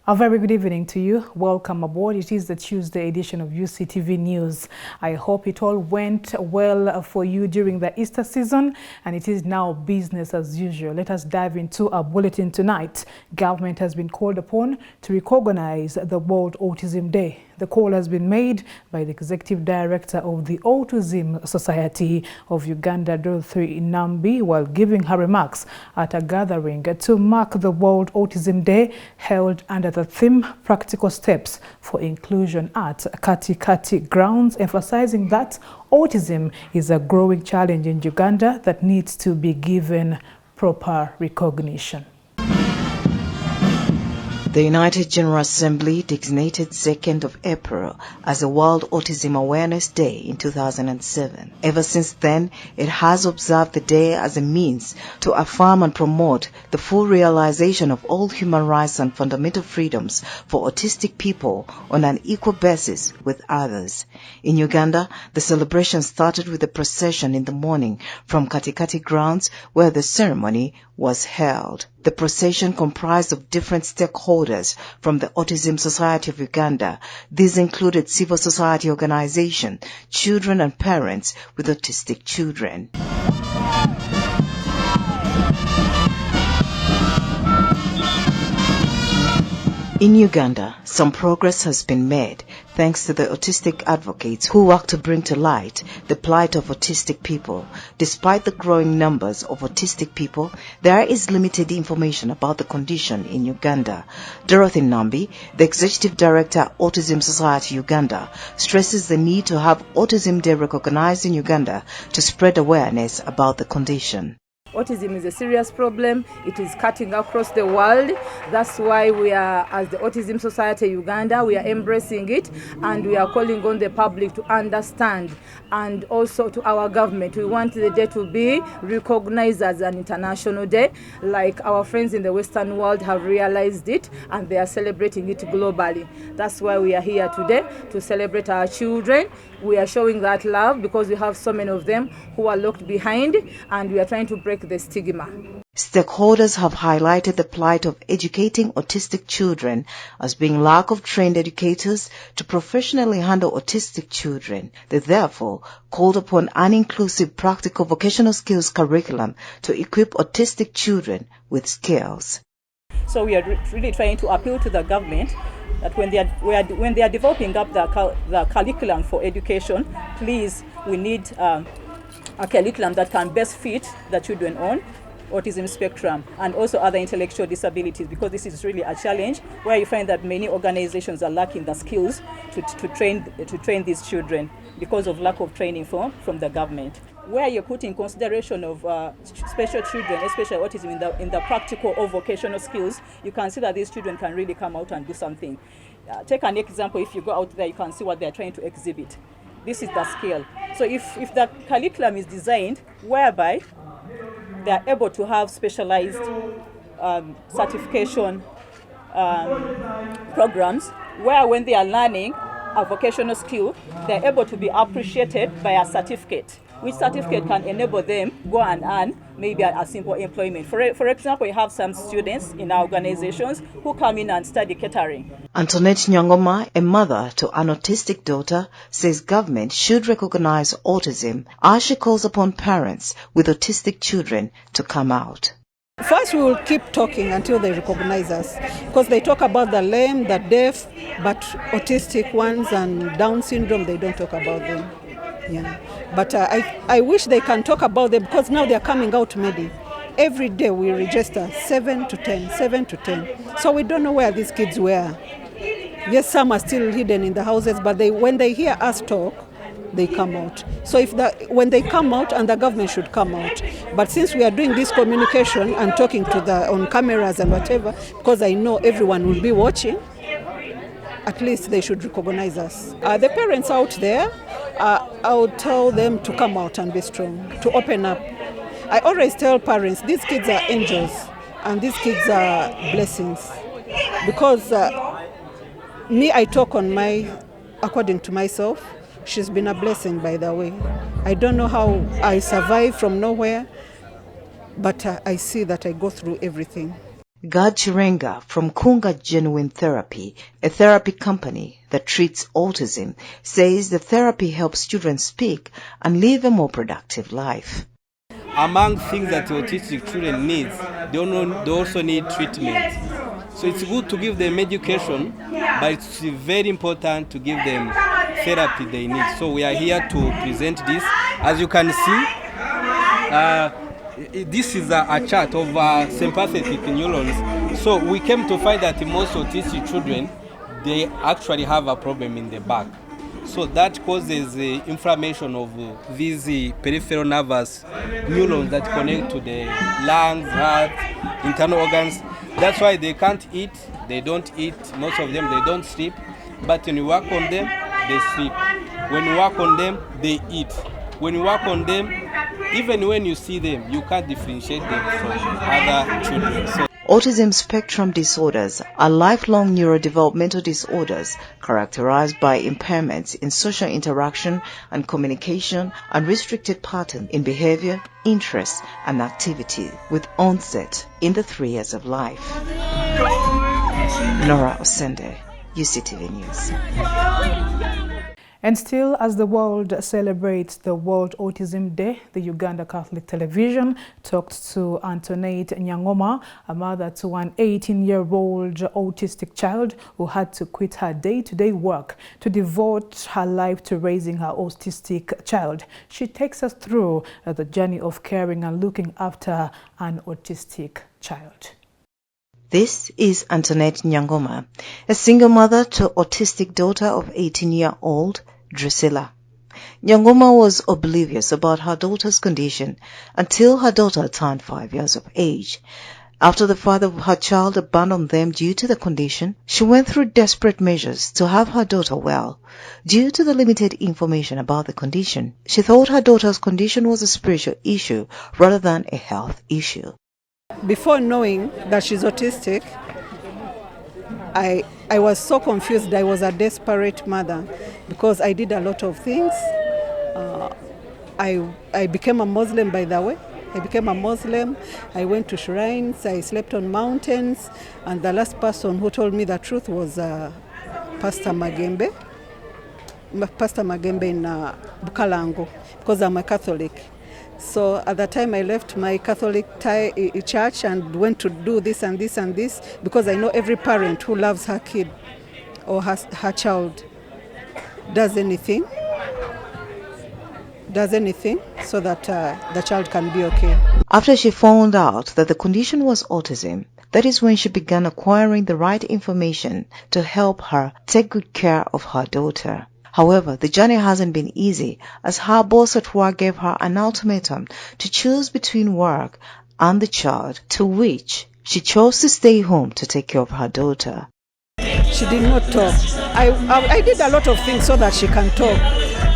A very good evening to you. Welcome aboard. It is the Tuesday edition of Uctv News. I hope it all went well for you during the Easter season, and it is now business as usual. Let us dive into our bulletin tonight. Government has been called upon to recognize the World Autism Day. The call has been made by the Executive Director of the Autism Society of Uganda, Dorothy Nambi, while giving her remarks at a gathering to mark the World Autism Day held under the theme Practical Steps for Inclusion at Katikati Grounds, emphasizing that autism is a growing challenge in Uganda that needs to be given proper recognition. The United General Assembly designated 2nd of April as a World Autism Awareness Day in 2007. Ever since then, it has observed the day as a means to affirm and promote the full realization of all human rights and fundamental freedoms for autistic people on an equal basis with others. In Uganda, the celebration started with a procession in the morning from Katikati Grounds, where the ceremony was held. The procession comprised of different stakeholders from the Autism Society of Uganda. These included civil society organizations, children and parents with autistic children. In Uganda, some progress has been made thanks to the autistic advocates who work to bring to light the plight of autistic people. Despite the growing numbers of autistic people, there is limited information about the condition in Uganda. Dorothy Nambi, the Executive Director, Autism Society Uganda, stresses the need to have Autism Day recognized in Uganda to spread awareness about the condition. Autism is a serious problem. It is cutting across the world. That's why we are, as the Autism Society Uganda, we are embracing it, and we are calling on the public to understand, and also to our government. We want the day to be recognized as an international day, like our friends in the Western world have realized it, and they are celebrating it globally. That's why we are here today, to celebrate our children. We are showing that love because we have so many of them who are locked behind, and we are trying to break the stigma. Stakeholders have highlighted the plight of educating autistic children as being lack of trained educators to professionally handle autistic children. They therefore called upon an inclusive practical vocational skills curriculum to equip autistic children with skills. So we are really trying to appeal to the government that when they are developing up the curriculum for education, please, we need a curriculum that can best fit the children on autism spectrum and also other intellectual disabilities, because this is really a challenge where you find that many organizations are lacking the skills to train these children because of lack of training from the government. Where you put in consideration of special children, especially autism, in the practical or vocational skills, you can see that these children can really come out and do something. Take an example. If you go out there, you can see what they're trying to exhibit. This is the skill. So if the curriculum is designed whereby they are able to have specialized certification programs, where when they are learning a vocational skill, they're able to be appreciated by a certificate, which certificate can enable them go and earn maybe a simple employment. For example, we have some students in our organizations who come in and study catering. Antoinette Nyangoma, a mother to an autistic daughter, says government should recognize autism as she calls upon parents with autistic children to come out. First, we will keep talking until they recognize us, because they talk about the lame, the deaf, but autistic ones and Down syndrome, they don't talk about them. Yeah. But I wish they can talk about them, because now they are coming out many. Every day we register 7 to 10. So we don't know where these kids were. Yes, some are still hidden in the houses, but when they hear us talk, they come out. So when they come out, and the government should come out. But since we are doing this communication and talking to on cameras and whatever, because I know everyone will be watching, at least they should recognize us. The parents out there, I would tell them to come out and be strong, to open up. I always tell parents, these kids are angels, and these kids are blessings. Because I talk according to myself. She's been a blessing, by the way. I don't know how I survive from nowhere, but I see that I go through everything. Gad Chirenga from Kunga Genuine Therapy, a therapy company that treats autism, says the therapy helps children speak and live a more productive life. Among things that autistic children need, they also need treatment. So it's good to give them education, but it's very important to give them therapy they need. So we are here to present this. As you can see, this is a chart of sympathetic neurons. So we came to find that most autistic children, they actually have a problem in the back. So that causes the inflammation of these peripheral nervous neurons that connect to the lungs, heart, internal organs. That's why they can't eat, they don't eat, most of them they don't sleep. But when you work on them, they sleep. When you work on them, they eat. When you work on them, even when you see them, you can't differentiate them from other children. So Autism spectrum disorders are lifelong neurodevelopmental disorders characterized by impairments in social interaction and communication and restricted patterns in behavior, interests, and activity with onset in the 3 years of life. Nora Osende, UCTV News. And still, as the world celebrates the World Autism Day, the Uganda Catholic Television talked to Antoinette Nyangoma, a mother to an 18-year-old autistic child who had to quit her day-to-day work to devote her life to raising her autistic child. She takes us through the journey of caring and looking after an autistic child. This is Antoinette Nyangoma, a single mother to autistic daughter of 18-year-old Drusilla. Nyangoma was oblivious about her daughter's condition until her daughter turned 5 years of age. After the father of her child abandoned them due to the condition, she went through desperate measures to have her daughter well. Due to the limited information about the condition, she thought her daughter's condition was a spiritual issue rather than a health issue. Before knowing that she's autistic, I was so confused. I was a desperate mother because I did a lot of things. I became a Muslim, by the way. I became a Muslim. I went to shrines. I slept on mountains. And the last person who told me the truth was Pastor Magembe. Pastor Magembe in Bukalango, because I'm a Catholic. So at that time I left my Catholic church and went to do this and this and this because I know every parent who loves her kid or her child does anything so that the child can be okay. After she found out that the condition was autism, that is when she began acquiring the right information to help her take good care of her daughter. However, the journey hasn't been easy, as her boss at work gave her an ultimatum to choose between work and the child, to which she chose to stay home to take care of her daughter. She did not talk. I did a lot of things so that she can talk,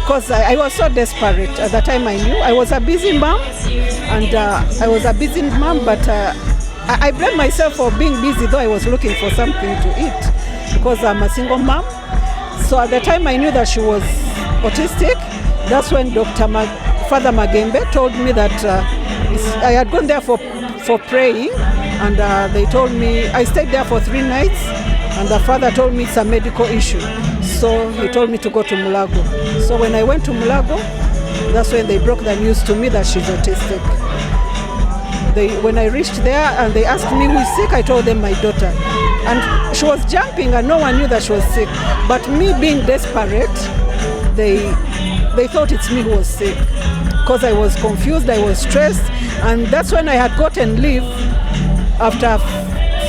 because I was so desperate. At the time I knew I was a busy mom, but I blame myself for being busy, though I was looking for something to eat, because I'm a single mom. So at the time I knew that she was autistic. That's when Father Magembe told me that I had gone there for praying, and they told me, I stayed there for 3 nights, and the father told me it's a medical issue. So he told me to go to Mulago. So when I went to Mulago, that's when they broke the news to me that she's autistic. When I reached there and they asked me who is sick, I told them my daughter. And she was jumping and no one knew that she was sick. But me being desperate, they thought it's me who was sick. Because I was confused, I was stressed. And that's when I had gotten leave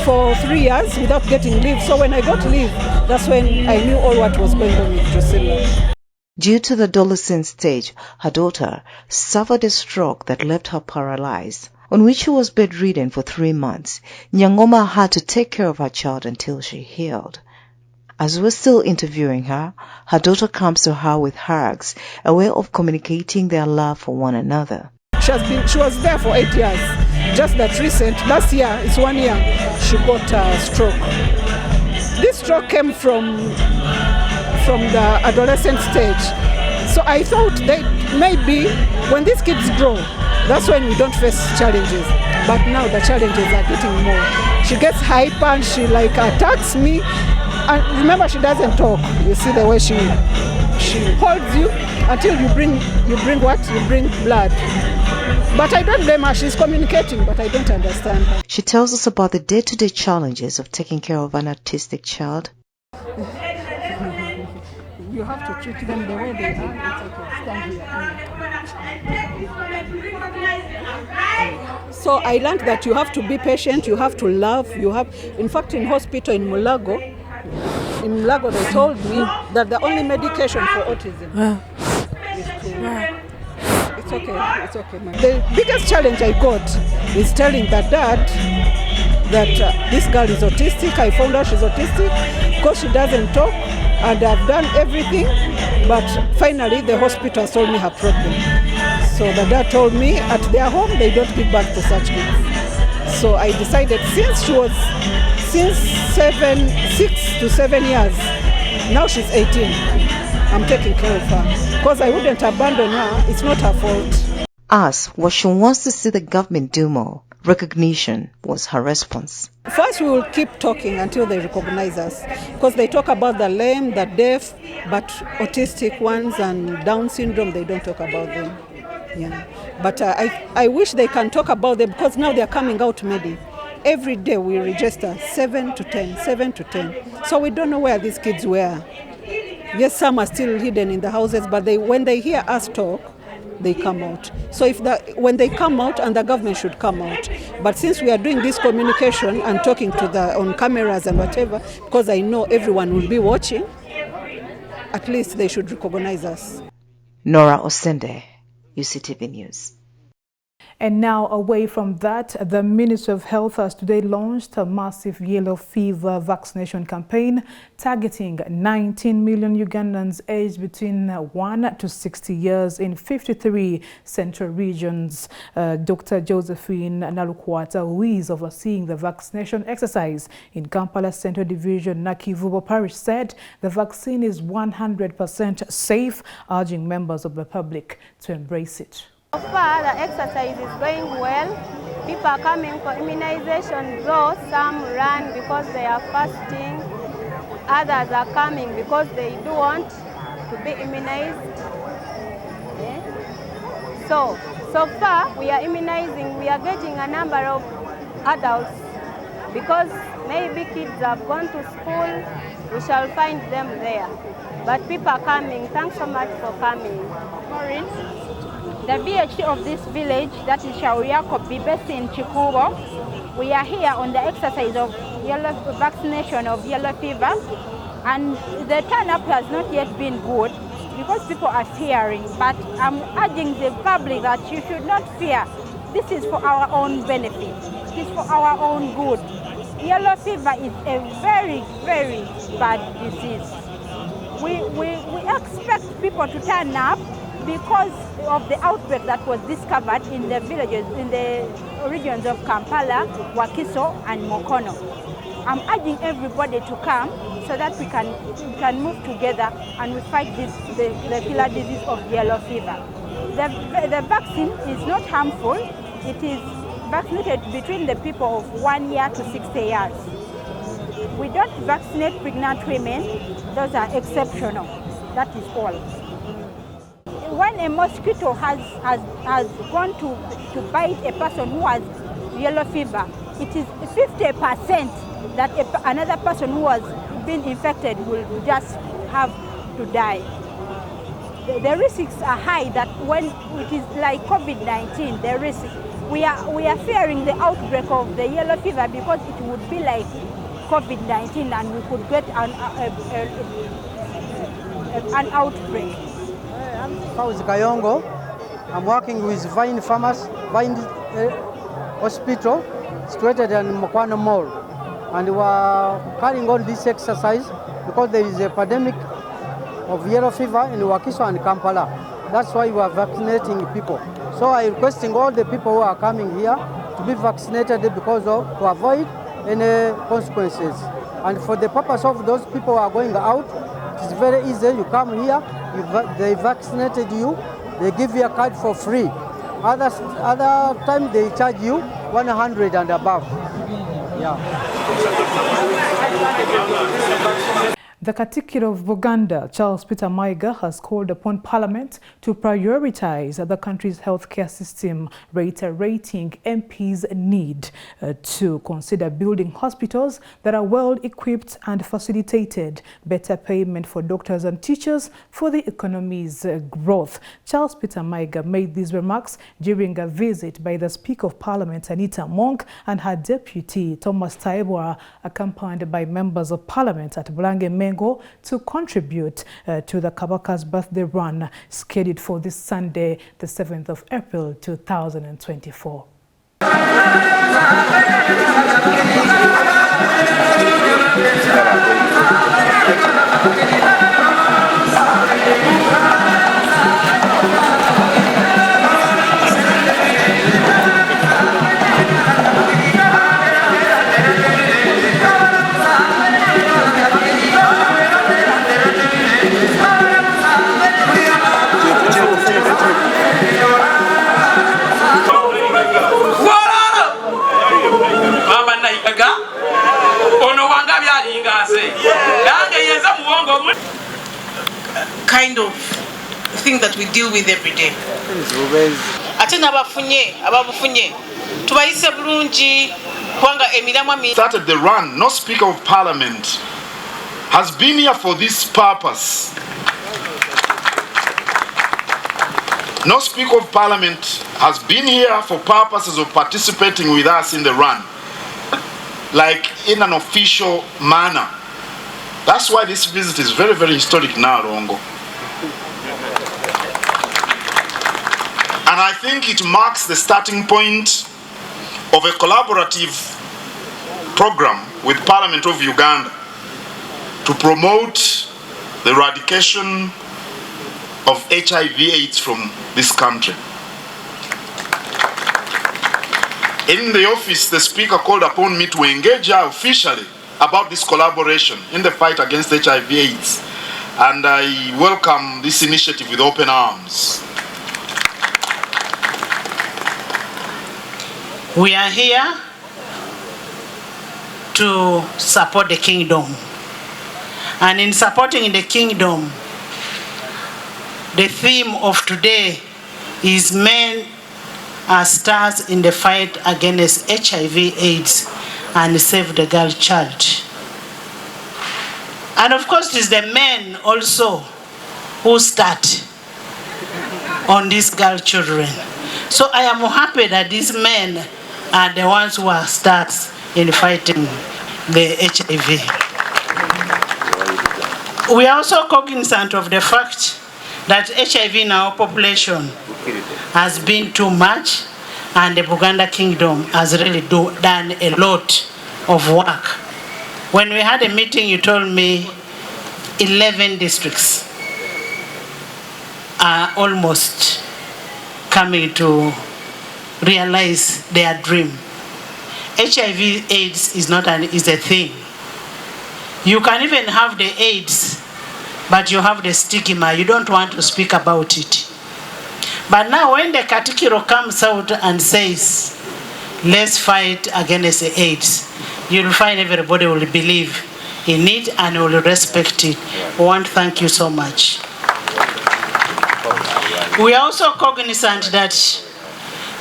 for 3 years without getting leave. So when I got leave, that's when I knew all what was going on with Drusilla. Due to the adolescent stage, her daughter suffered a stroke that left her paralyzed, on which she was bedridden for 3 months. Nyangoma had to take care of her child until she healed. As we're still interviewing her, her daughter comes to her with hugs, a way of communicating their love for one another. She was there for 8 years. Just that last year, it's 1 year, she got a stroke. This stroke came from the adolescent stage. So I thought that maybe when these kids grow, that's when we don't face challenges. But now the challenges are getting more. she gets hyper and she like attacks me. And remember, she doesn't talk. You see the way she holds you until you bring what? You bring blood. But I don't blame her. She's communicating, but I don't understand her. She tells us about the day-to-day challenges of taking care of an autistic child. You have to treat them the way they are. It's okay. Stand here. So I learned that you have to be patient, you have to love, in fact, in hospital in Mulago, they told me that the only medication for autism is to... It's okay. The biggest challenge I got is telling the dad that this girl is autistic. I found out she's autistic because she doesn't talk, and I've done everything, but finally the hospital told me her problem. So the dad told me at their home they don't give birth to such kids. So I decided since 6 to 7 years, now she's 18, I'm taking care of her because I wouldn't abandon her. It's not her fault. Asked what she wants to see the government do more, recognition was her response. First, we will keep talking until they recognize us, because they talk about the lame, the deaf, but autistic ones and Down syndrome, they don't talk about them. Yeah. But I wish they can talk about them, because now they're coming out many. Every day we register 7 to 10. So we don't know where these kids were. Yes, some are still hidden in the houses, but when they hear us talk, they come out. So when they come out, and the government should come out. But since we are doing this communication and talking to on cameras and whatever, because I know everyone will be watching, at least they should recognize us. Nora Osende, Uctv News. And now, away from that, the Ministry of Health has today launched a massive yellow fever vaccination campaign targeting 19 million Ugandans aged between 1 to 60 years in 53 central regions. Dr. Josephine Nalukwata, who is overseeing the vaccination exercise in Kampala Central Division, Nakivubo Parish, said the vaccine is 100% safe, urging members of the public to embrace it. So far, the exercise is going well. People are coming for immunization, though some run because they are fasting. Others are coming because they do want to be immunized. Yeah. So far, we are immunizing. We are getting a number of adults because maybe kids have gone to school. We shall find them there. But people are coming. Thanks so much for coming. Maureen. The BHC of this village, that is Shauriakopi, based in Chikubo, we are here on the exercise of vaccination of yellow fever, and the turn-up has not yet been good because people are fearing, but I'm urging the public that you should not fear. This is for our own benefit. It is for our own good. Yellow fever is a very, very bad disease. We expect people to turn up because of the outbreak that was discovered in the villages, in the regions of Kampala, Wakiso, and Mokono. I'm urging everybody to come so that we can move together and we fight the killer disease of yellow fever. The vaccine is not harmful. It is vaccinated between the people of 1 year to 60 years. We don't vaccinate pregnant women. Those are exceptional. That is all. When a mosquito has gone to bite a person who has yellow fever, it is 50% that another person who has been infected will just have to die. The risks are high that when it is like COVID-19, the risk, we are fearing the outbreak of the yellow fever because it would be like COVID-19 and we could get an outbreak. I'm Fauzi Kayongo. I'm working with Vine Hospital, situated in Mokwano Mall. And we are carrying on this exercise because there is a pandemic of yellow fever in Wakiso and Kampala. That's why we are vaccinating people. So I'm requesting all the people who are coming here to be vaccinated to avoid any consequences. And for the purpose of those people who are going out, it's very easy. You come here, they vaccinated you, they give you a card for free. Other time they charge you 100 and above. The Katikiro of Buganda, Charles Peter Mayiga, has called upon Parliament to prioritize the country's healthcare system, reiterating MP's need to consider building hospitals that are well equipped and facilitated better payment for doctors and teachers for the economy's growth. Charles Peter Mayiga made these remarks during a visit by the Speaker of Parliament, Anita Monk, and her deputy, Thomas Taibwa, accompanied by members of Parliament at Bulange to contribute to the Kabaka's birthday run scheduled for this Sunday, the 7th of April 2024. Kind of thing that we deal with every day. Started the run. No Speaker of Parliament has been here for this purpose. No Speaker of Parliament has been here for purposes of participating with us in the run, like in an official manner. That's why this visit is very, very historic now, Rongo. And I think it marks the starting point of a collaborative program with Parliament of Uganda to promote the eradication of HIV/AIDS from this country. In the office, the Speaker called upon me to engage her officially about this collaboration in the fight against HIV/AIDS, and I welcome this initiative with open arms. We are here to support the kingdom, and in supporting the kingdom, the theme of today is men are stars in the fight against HIV/AIDS and save the girl child. And of course, it is the men also who start on these girl children. So I am happy that these men are the ones who are stars in fighting the HIV. We are also cognizant of the fact that HIV in our population has been too much, and the Buganda Kingdom has really done a lot of work. When we had a meeting, you told me 11 districts are almost coming to realize their dream. HIV/AIDS is a thing. You can even have the AIDS, but you have the stigma. You don't want to speak about it. But now when the Katikiro comes out and says, let's fight against the AIDS, you'll find everybody will believe in it and will respect it. I want to thank you so much. We are also cognizant that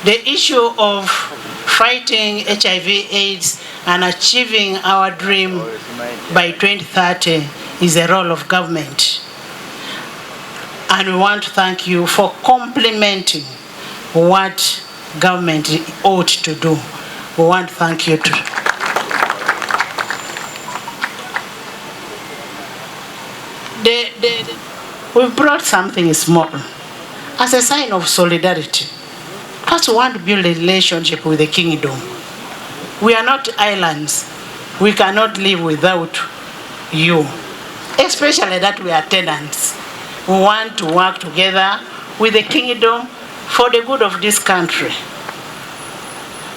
the issue of fighting HIV/AIDS and achieving our dream by 2030 is a role of government. And we want to thank you for complementing what government ought to do. We want to thank you too. We brought something small as a sign of solidarity. Because we want to build a relationship with the kingdom. We are not islands. We cannot live without you. Especially that we are tenants. We want to work together with the kingdom for the good of this country.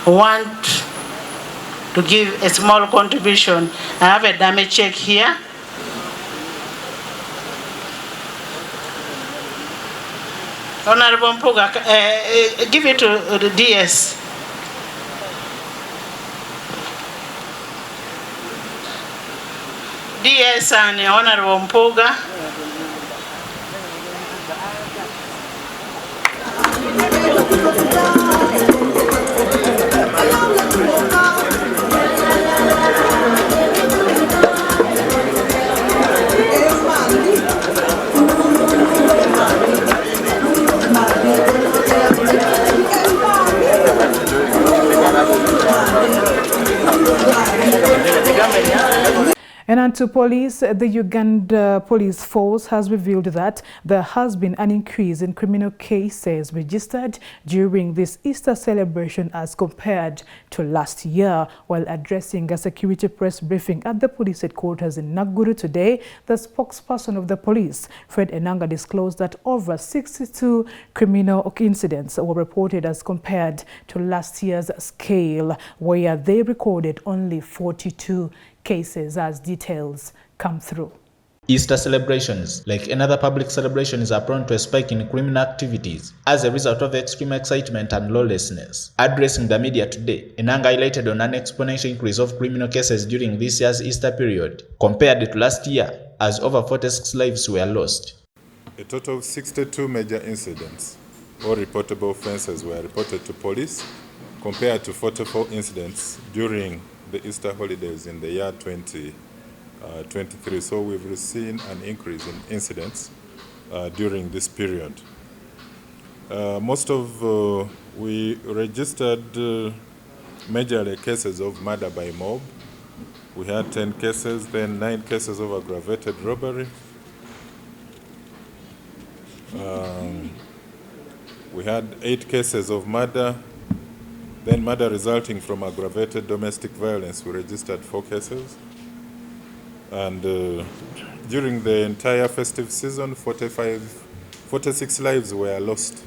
We want to give a small contribution. I have a damage check here. Honorable Mpuga, give it to the DS. DS and Honorable Mpuga. And on to police, the Uganda Police Force has revealed that there has been an increase in criminal cases registered during this Easter celebration as compared to last year. While addressing a security press briefing at the police headquarters in Nakuru today, the spokesperson of the police, Fred Enanga, disclosed that over 62 criminal incidents were reported as compared to last year's scale, where they recorded only 42 cases as details come through. Easter celebrations, like another public celebrations, are prone to a spike in criminal activities as a result of extreme excitement and lawlessness. Addressing the media today, Enanga highlighted on an exponential increase of criminal cases during this year's Easter period compared to last year, as over 46 lives were lost. A total of 62 major incidents or reportable offences were reported to police compared to 44 incidents during the Easter holidays in the year 2023. So we've seen an increase in incidents during this period. We registered majorly cases of murder by mob. We had 10 cases, then 9 cases of aggravated robbery. We had 8 cases of murder. Then murder resulting from aggravated domestic violence, we registered 4 cases. And during the entire festive season, 46 lives were lost.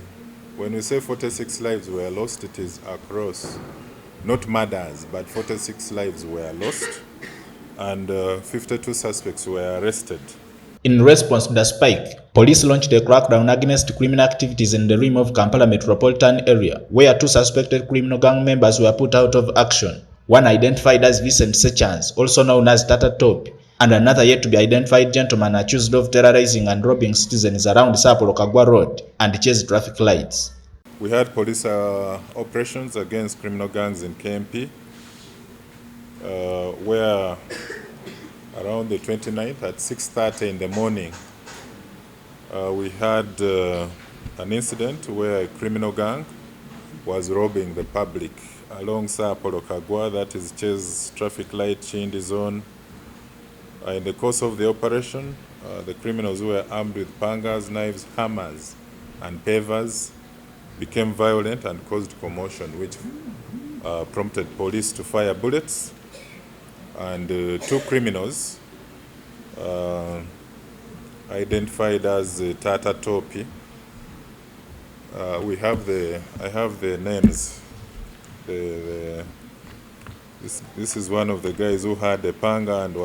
When we say 46 lives were lost, it is across, not murders, but 46 lives were lost. And 52 suspects were arrested. In response to the spike, police launched a crackdown against criminal activities in the rim of Kampala metropolitan area, where 2 suspected criminal gang members were put out of action. One identified as Vincent Sechans, also known as Tata Top, and another yet to be identified gentleman accused of terrorizing and robbing citizens around Sapolo Kagwa Road and chase traffic lights. We had police operations against criminal gangs in KMP, where around the 29th at 6:30 in the morning, we had an incident where a criminal gang was robbing the public along Sapolo Kagwa, that is Chase traffic light, Chindi zone. In the course of the operation, the criminals who were armed with pangas, knives, hammers, and pavers became violent and caused commotion, which prompted police to fire bullets. And 2 criminals identified as Tata Topi. I have the names. This is one of the guys who had a panga and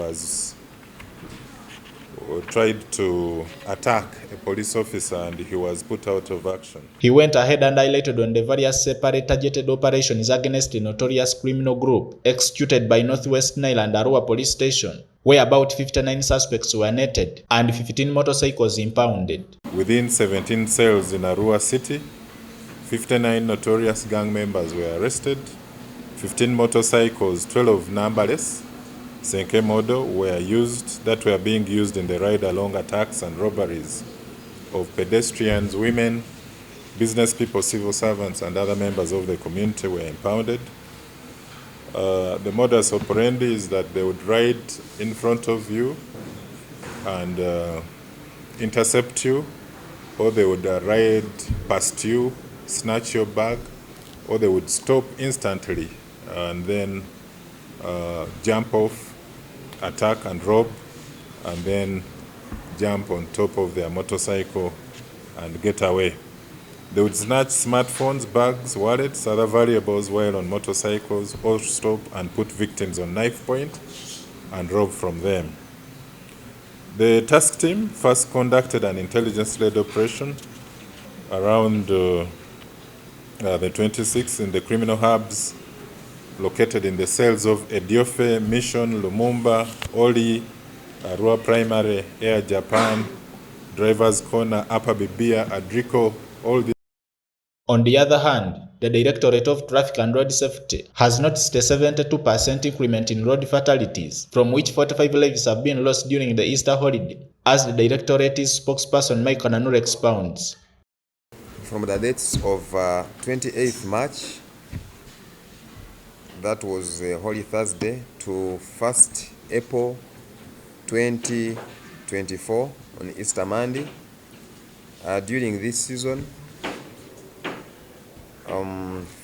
tried to attack a police officer, and he was put out of action. He went ahead and highlighted on the various separate targeted operations against a notorious criminal group executed by Northwest Nile and Arua police station, where about 59 suspects were netted and 15 motorcycles impounded. Within 17 cells in Arua City, 59 notorious gang members were arrested, 15 motorcycles, 12 numberless, Senke model were being used in the ride-along attacks and robberies of pedestrians, women, business people, civil servants, and other members of the community were impounded. The modus operandi is that they would ride in front of you and intercept you, or they would ride past you, snatch your bag, or they would stop instantly and then jump off, attack and rob, and then jump on top of their motorcycle and get away. They would snatch smartphones, bags, wallets, other valuables while on motorcycles, or stop and put victims on knife point and rob from them. The task team first conducted an intelligence-led operation around the 26th in the criminal hubs located in the cells of Ediofe, Mission, Lumumba, Oli, Arua Primary, Air Japan, Drivers Corner, Upper Bibia, Adrico, all these. On the other hand, the Directorate of Traffic and Road Safety has noticed a 72% increment in road fatalities, from which 45 lives have been lost during the Easter holiday, as the Directorate's spokesperson Mike Kananura expounds. From the dates of 28th March, that was Holy Thursday, to 1st April 2024 on Easter Monday, during this season,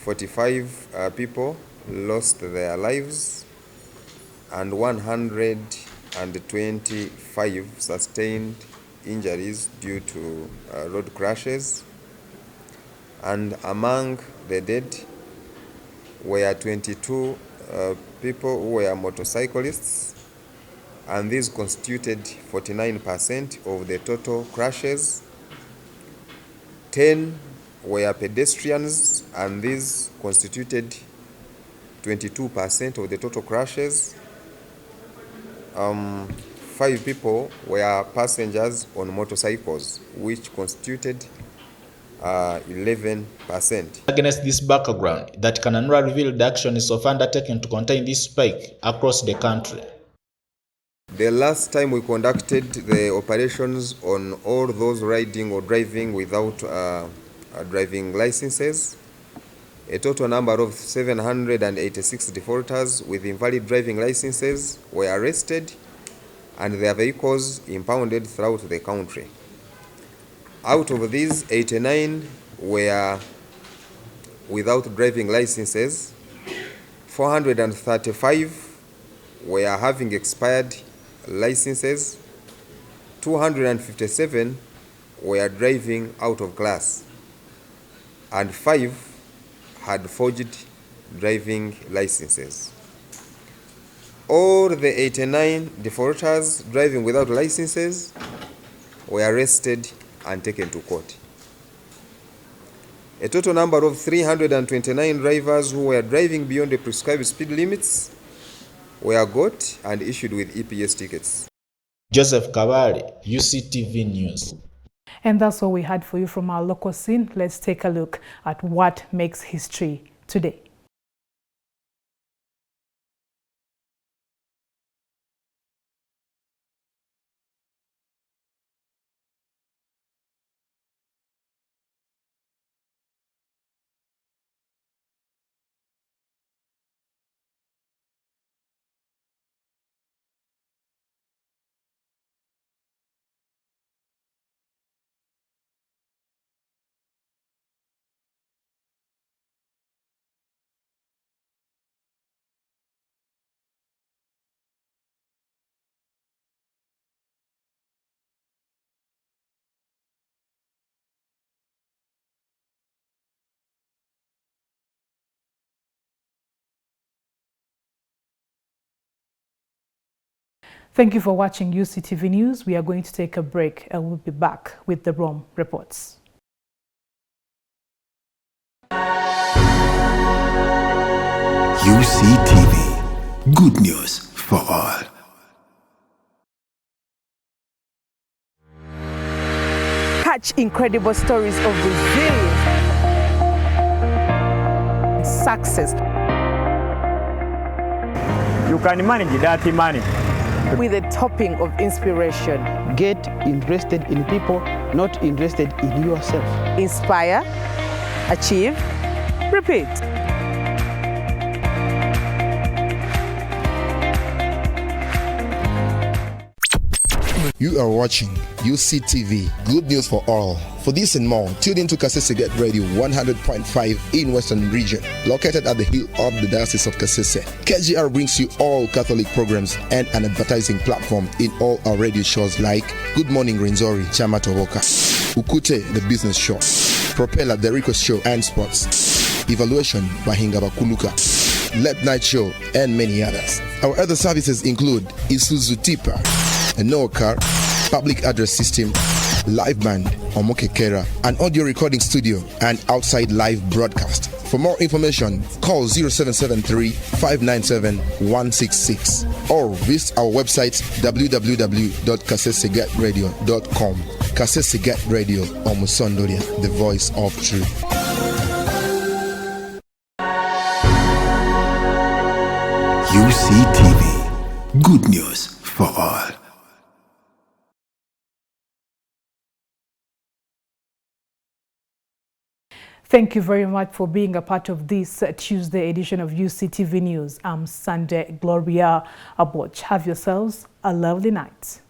45 people lost their lives and 125 sustained injuries due to road crashes. And among the dead were 22 people who were motorcyclists, and these constituted 49% of the total crashes. 10 were pedestrians, and these constituted 22% of the total crashes. 5 people were passengers on motorcycles, which constituted 11%. Against this background, that Kananura revealed action is of undertaken to contain this spike across the country. The last time we conducted the operations on all those riding or driving without driving licenses, a total number of 786 defaulters with invalid driving licenses were arrested and their vehicles impounded throughout the country. Out of these, 89 were without driving licenses, 435 were having expired licenses, 257 were driving out of class, and 5 had forged driving licenses. All the 89 defaulters driving without licenses were arrested and taken to court. A total number of 329 drivers who were driving beyond the prescribed speed limits were got and issued with EPS tickets. Joseph Kabari, UCTV News. And that's all we had for you from our local scene. Let's take a look at what makes history today. Thank you for watching UCTV News. We are going to take a break and we'll be back with the Rome reports. UCTV, good news for all. Catch incredible stories of resilience, success. You can manage dirty money with a topping of inspiration. Get interested in people, not interested in yourself. Inspire, achieve, repeat. You are watching UCTV, good news for all. For this and more, tune into Kasese Get Radio 100.5 in Western Region, located at the hill of the Diocese of Kasese. KGR brings you all Catholic programs and an advertising platform in all our radio shows like Good Morning Renzori, Chama Tovoka, Ukute, the business show, Propeller, the request show and sports, Evaluation, Bahinga Bakuluka, Late Night Show, and many others. Our other services include Isuzu Tipa, a no car, public address system, live band, Omokekera, an audio recording studio, and outside live broadcast. For more information, call 0773-597-166 or visit our website www.kasesegatradio.com. Kasesegat Radio, Omusondoria, the voice of truth. UCTV, good news for all. Thank you very much for being a part of this Tuesday edition of UCTV News. I'm Sunday Gloria Aboch. Have yourselves a lovely night.